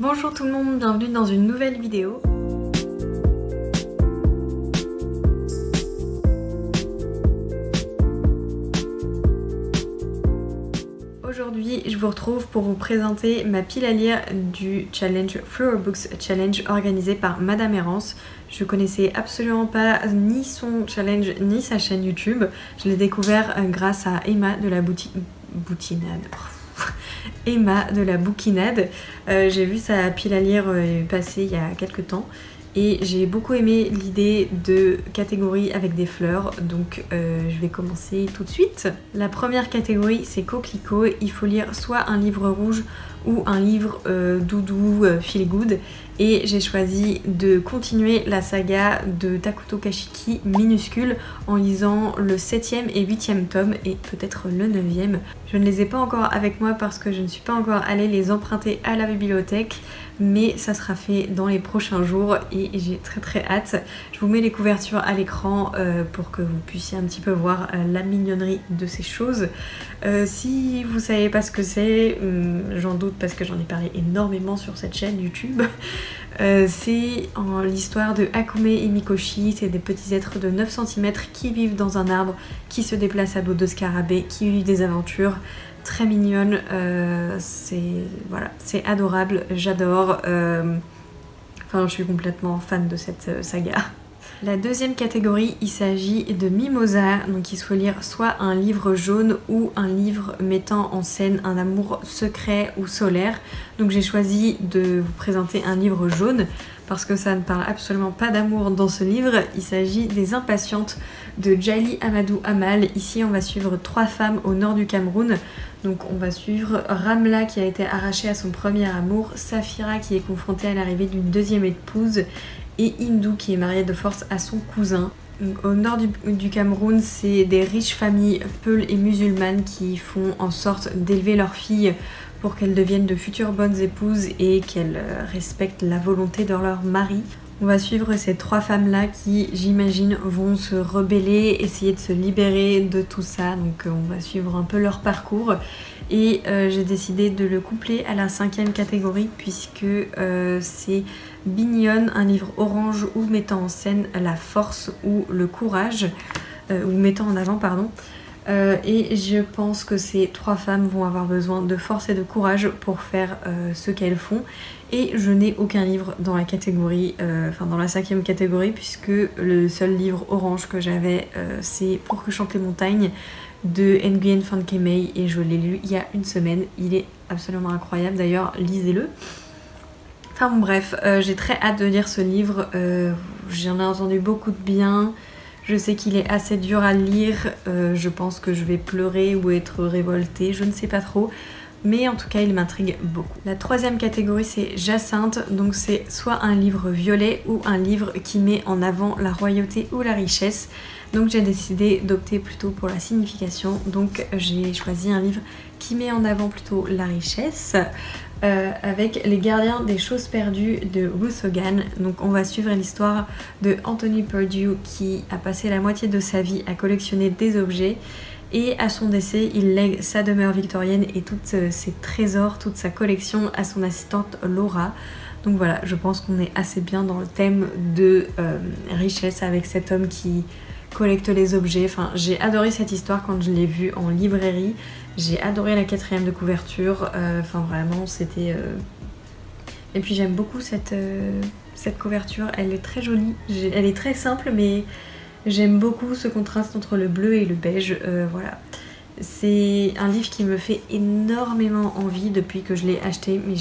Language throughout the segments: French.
Bonjour tout le monde, bienvenue dans une nouvelle vidéo. Aujourd'hui, je vous retrouve pour vous présenter ma pile à lire du challenge Flower Books Challenge organisé par Madame Errance. Je connaissais absolument pas ni son challenge ni sa chaîne YouTube. Je l'ai découvert grâce à Emma de la Emma de la Bouquinade. J'ai vu sa pile à lire passer il y a quelques temps et j'ai beaucoup aimé l'idée de catégorie avec des fleurs, donc je vais commencer tout de suite. La première catégorie, c'est coquelicot. Il faut lire soit un livre rouge ou un livre doudou feel good, et j'ai choisi de continuer la saga de Takuto Kashiki minuscule en lisant le 7e et 8e tome et peut-être le 9e. Je ne les ai pas encore avec moi parce que je ne suis pas encore allée les emprunter à la bibliothèque, mais ça sera fait dans les prochains jours et j'ai très hâte. Je vous mets les couvertures à l'écran pour que vous puissiez un petit peu voir la mignonnerie de ces choses. Si vous savez pas ce que c'est, j'en doute parce que j'en ai parlé énormément sur cette chaîne YouTube. C'est l'histoire de Hakume et Mikoshi. C'est des petits êtres de 9 cm qui vivent dans un arbre, qui se déplacent à dos de scarabée, qui vivent des aventures. Très mignonne, c'est adorable, j'adore. Enfin, je suis complètement fan de cette saga. La deuxième catégorie, il s'agit de Mimosa, donc il faut lire soit un livre jaune ou un livre mettant en scène un amour secret ou solaire. Donc j'ai choisi de vous présenter un livre jaune parce que ça ne parle absolument pas d'amour dans ce livre. Il s'agit des Impatientes de Djali Amadou Amal. Ici on va suivre 3 femmes au nord du Cameroun. Donc on va suivre Ramla qui a été arrachée à son premier amour, Safira qui est confrontée à l'arrivée d'une deuxième épouse et Hindou qui est mariée de force à son cousin. Donc, au nord du Cameroun, c'est des riches familles peules et musulmanes qui font en sorte d'élever leurs filles pour qu'elles deviennent de futures bonnes épouses et qu'elles respectent la volonté de leur mari. On va suivre ces 3 femmes-là qui, j'imagine, vont se rebeller, essayer de se libérer de tout ça. Donc on va suivre un peu leur parcours. Et j'ai décidé de le coupler à la 5e catégorie puisque c'est Bignone, un livre orange ou mettant en scène la force ou le courage, ou mettant en avant, pardon. Et je pense que ces 3 femmes vont avoir besoin de force et de courage pour faire ce qu'elles font. Et je n'ai aucun livre dans la catégorie, dans la 5e catégorie, puisque le seul livre orange que j'avais c'est Pour que chantent les montagnes de Nguyen Phan Kemei, et je l'ai lu il y a une semaine. Il est absolument incroyable, d'ailleurs lisez-le. Enfin bon bref, j'ai très hâte de lire ce livre, j'en ai entendu beaucoup de bien. Je sais qu'il est assez dur à lire, je pense que je vais pleurer ou être révoltée, je ne sais pas trop. Mais en tout cas, il m'intrigue beaucoup. La 3e catégorie, c'est Jacinthe. Donc c'est soit un livre violet ou un livre qui met en avant la royauté ou la richesse. Donc j'ai décidé d'opter plutôt pour la signification. Donc j'ai choisi un livre qui met en avant plutôt la richesse. Avec Les Gardiens des choses perdues de Ruth Hogan. Donc on va suivre l'histoire de Anthony Perdue qui a passé la moitié de sa vie à collectionner des objets. Et à son décès, il lègue sa demeure victorienne et tous ses trésors, toute sa collection à son assistante Laura. Donc voilà, je pense qu'on est assez bien dans le thème de richesse avec cet homme qui collecte les objets. Enfin, j'ai adoré cette histoire quand je l'ai vue en librairie. J'ai adoré la 4e de couverture. Enfin vraiment, c'était... Et puis j'aime beaucoup cette couverture. Elle est très jolie. Elle est très simple, mais... J'aime beaucoup ce contraste entre le bleu et le beige, voilà. C'est un livre qui me fait énormément envie depuis que je l'ai acheté, mais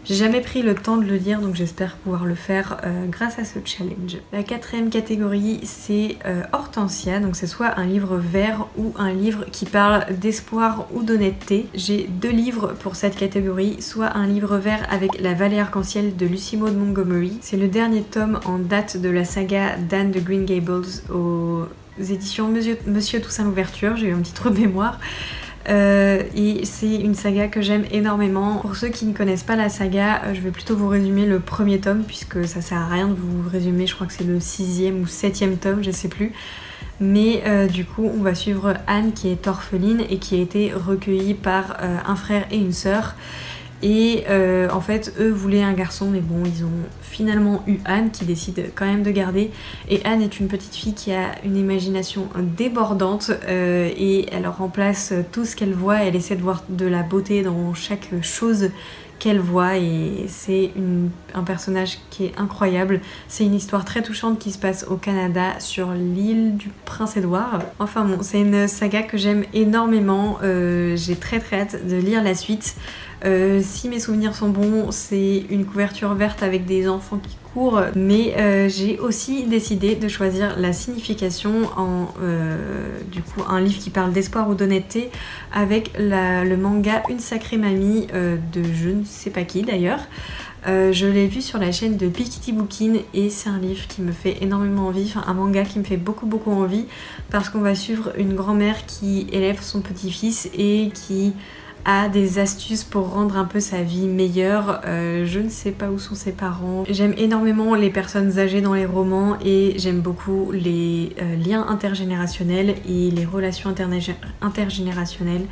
j'ai jamais pris le temps de le lire, donc j'espère pouvoir le faire grâce à ce challenge. La 4e catégorie, c'est Hortensia, donc c'est soit un livre vert ou un livre qui parle d'espoir ou d'honnêteté. J'ai 2 livres pour cette catégorie, soit un livre vert avec La Vallée Arc-en-Ciel de Lucy Maud Montgomery. C'est le dernier tome en date de la saga d'Anne de Green Gables aux éditions Monsieur Toussaint Louverture, j'ai eu un petit trou de mémoire. Et c'est une saga que j'aime énormément. Pour ceux qui ne connaissent pas la saga, je vais plutôt vous résumer le 1er tome puisque ça sert à rien de vous résumer, je crois que c'est le 6e ou 7e tome, je sais plus. Mais du coup on va suivre Anne qui est orpheline et qui a été recueillie par un frère et une sœur. Et en fait eux voulaient un garçon, mais bon ils ont finalement eu Anne qui décide quand même de garder. Et Anne est une petite fille qui a une imagination débordante et elle remplace tout ce qu'elle voit, elle essaie de voir de la beauté dans chaque chose qu'elle voit et c'est un personnage qui est incroyable. C'est une histoire très touchante qui se passe au Canada sur l'île du Prince-Édouard. Enfin bon, c'est une saga que j'aime énormément, j'ai très hâte de lire la suite. Si mes souvenirs sont bons, c'est une couverture verte avec des enfants qui courent, mais j'ai aussi décidé de choisir la signification en du coup un livre qui parle d'espoir ou d'honnêteté avec le manga Une sacrée mamie de je ne sais pas qui d'ailleurs. Je l'ai vu sur la chaîne de Pikiti Bookin et c'est un livre qui me fait énormément envie, enfin un manga qui me fait beaucoup envie parce qu'on va suivre une grand-mère qui élève son petit-fils et qui a des astuces pour rendre un peu sa vie meilleure. Je ne sais pas où sont ses parents. J'aime énormément les personnes âgées dans les romans et j'aime beaucoup les liens intergénérationnels et les relations intergénérationnelles.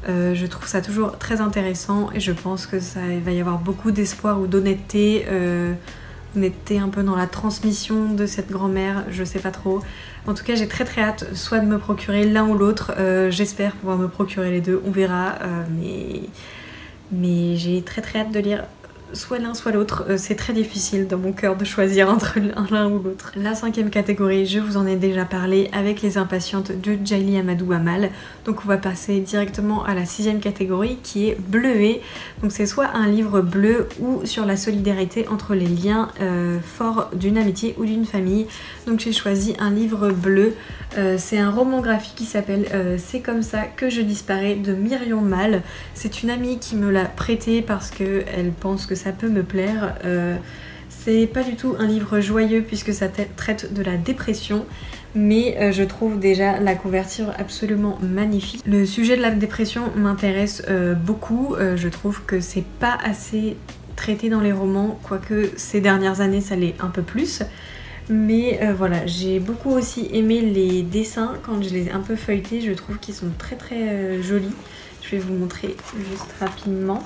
Je trouve ça toujours très intéressant et je pense que ça va y avoir beaucoup d'espoir ou d'honnêteté. Honnêteté un peu dans la transmission de cette grand-mère, je sais pas trop. En tout cas j'ai très hâte soit de me procurer l'un ou l'autre, j'espère pouvoir me procurer les deux, on verra, mais j'ai très hâte de lire soit l'un soit l'autre. C'est très difficile dans mon cœur de choisir entre l'un ou l'autre. La cinquième catégorie, je vous en ai déjà parlé avec Les Impatientes de Jaili Amadou Amal. Donc on va passer directement à la sixième catégorie qui est Bleuet. Donc c'est soit un livre bleu ou sur la solidarité entre les liens forts d'une amitié ou d'une famille. Donc j'ai choisi un livre bleu. C'est un roman graphique qui s'appelle C'est comme ça que je disparais de Myrion Mal. C'est une amie qui me l'a prêté parce qu'elle pense que ça peut me plaire. C'est pas du tout un livre joyeux puisque ça traite de la dépression, mais je trouve déjà la couverture absolument magnifique. Le sujet de la dépression m'intéresse beaucoup, je trouve que c'est pas assez traité dans les romans, quoique ces dernières années ça l'est un peu plus. Mais voilà, j'ai beaucoup aussi aimé les dessins quand je les ai un peu feuilletés, je trouve qu'ils sont très jolis. Je vais vous montrer juste rapidement.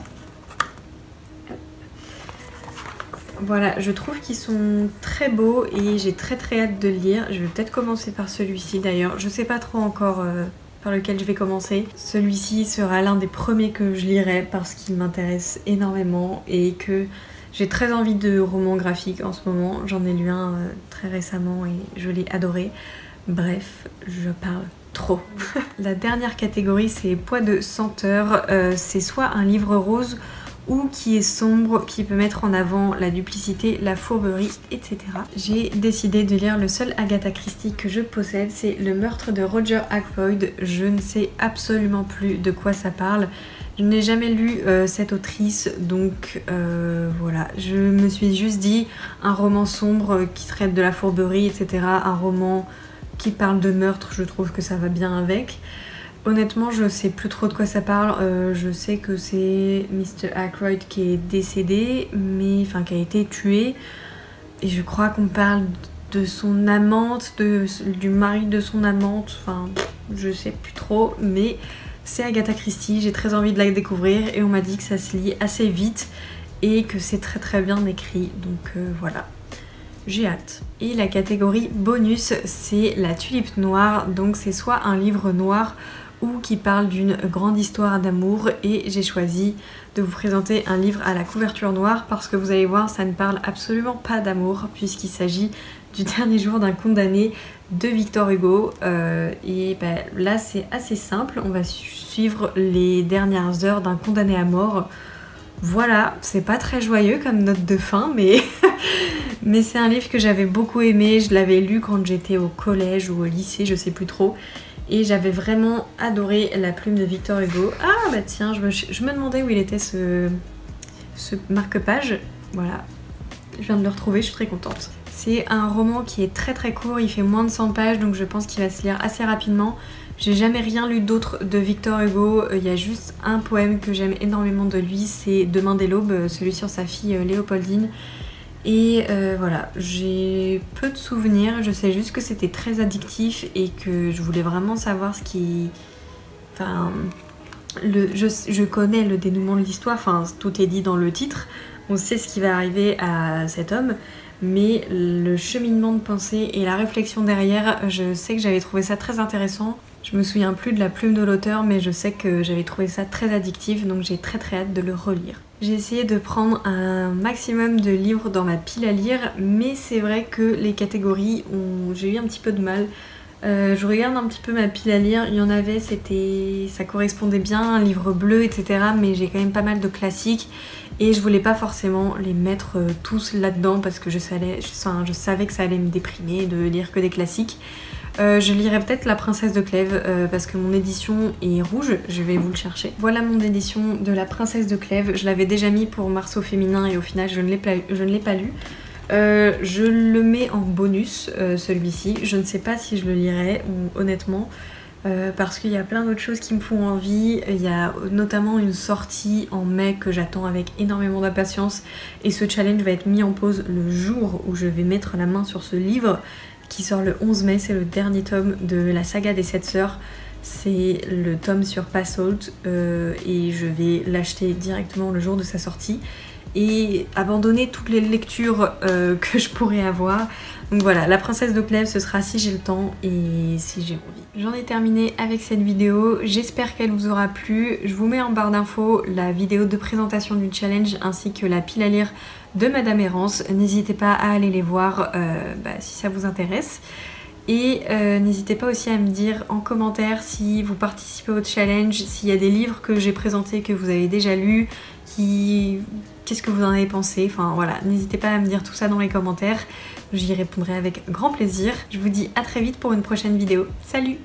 Voilà, je trouve qu'ils sont très beaux et j'ai très hâte de le lire. Je vais peut-être commencer par celui-ci d'ailleurs. Je sais pas trop encore par lequel je vais commencer. Celui-ci sera l'un des premiers que je lirai parce qu'il m'intéresse énormément et que j'ai très envie de romans graphiques en ce moment. J'en ai lu un très récemment et je l'ai adoré. Bref, je parle trop. La dernière catégorie c'est Poids de senteur. C'est soit un livre rose ou qui est sombre, qui peut mettre en avant la duplicité, la fourberie, etc. J'ai décidé de lire le seul Agatha Christie que je possède, c'est Le meurtre de Roger Ackroyd. Je ne sais absolument plus de quoi ça parle. Je n'ai jamais lu cette autrice, donc voilà. Je me suis juste dit un roman sombre qui traite de la fourberie, etc. Un roman qui parle de meurtre, je trouve que ça va bien avec. Honnêtement, je sais plus trop de quoi ça parle. Je sais que c'est Mr. Ackroyd qui est décédé, mais enfin qui a été tué. Et je crois qu'on parle de son amante, du mari de son amante. Enfin, je sais plus trop, mais c'est Agatha Christie. J'ai très envie de la découvrir et on m'a dit que ça se lit assez vite et que c'est très bien écrit. Donc voilà. J'ai hâte. Et la catégorie bonus, c'est La Tulipe Noire. Donc c'est soit un livre noir ou qui parle d'une grande histoire d'amour et j'ai choisi de vous présenter un livre à la couverture noire parce que vous allez voir, ça ne parle absolument pas d'amour puisqu'il s'agit du dernier jour d'un condamné de Victor Hugo et ben, là c'est assez simple, on va suivre les dernières heures d'un condamné à mort. Voilà, c'est pas très joyeux comme note de fin, mais, mais c'est un livre que j'avais beaucoup aimé. Je l'avais lu quand j'étais au collège ou au lycée, je sais plus trop. Et j'avais vraiment adoré la plume de Victor Hugo. Ah bah tiens, je me demandais où il était ce marque-page. Voilà, je viens de le retrouver, je suis très contente. C'est un roman qui est très court, il fait moins de 100 pages, donc je pense qu'il va se lire assez rapidement. J'ai jamais rien lu d'autre de Victor Hugo, il y a juste un poème que j'aime énormément de lui, c'est Demain dès l'aube, celui sur sa fille Léopoldine. Et voilà, j'ai peu de souvenirs, je sais juste que c'était très addictif et que je voulais vraiment savoir ce qui... Enfin, Je connais le dénouement de l'histoire, enfin tout est dit dans le titre, on sait ce qui va arriver à cet homme, mais le cheminement de pensée et la réflexion derrière, je sais que j'avais trouvé ça très intéressant. Je me souviens plus de la plume de l'auteur, mais je sais que j'avais trouvé ça très addictif, donc j'ai très hâte de le relire. J'ai essayé de prendre un maximum de livres dans ma pile à lire, mais c'est vrai que les catégories, j'ai eu un petit peu de mal. Je regarde un petit peu ma pile à lire, il y en avait, ça correspondait bien, un livre bleu, etc. Mais j'ai quand même pas mal de classiques et je voulais pas forcément les mettre tous là-dedans parce que je savais que ça allait me déprimer de lire que des classiques. Je lirai peut-être La Princesse de Clèves parce que mon édition est rouge, je vais vous le chercher. Voilà mon édition de La Princesse de Clèves, je l'avais déjà mis pour Mars au féminin et au final je ne l'ai pas lu. Je le mets en bonus, celui-ci. Je ne sais pas si je le lirai, honnêtement, parce qu'il y a plein d'autres choses qui me font envie. Il y a notamment une sortie en mai que j'attends avec énormément d'impatience. Et ce challenge va être mis en pause le jour où je vais mettre la main sur ce livre qui sort le 11 mai. C'est le dernier tome de la saga des 7 sœurs. C'est le tome sur Passault et je vais l'acheter directement le jour de sa sortie et abandonner toutes les lectures que je pourrais avoir. Donc voilà, La Princesse de Clèves, ce sera si j'ai le temps et si j'ai envie. J'en ai terminé avec cette vidéo, j'espère qu'elle vous aura plu. Je vous mets en barre d'infos la vidéo de présentation du challenge ainsi que la pile à lire de Madame Errance. N'hésitez pas à aller les voir si ça vous intéresse. Et n'hésitez pas aussi à me dire en commentaire si vous participez au challenge, s'il y a des livres que j'ai présentés que vous avez déjà lus, qu'est-ce que vous en avez pensé, enfin voilà, n'hésitez pas à me dire tout ça dans les commentaires, j'y répondrai avec grand plaisir. Je vous dis à très vite pour une prochaine vidéo, salut!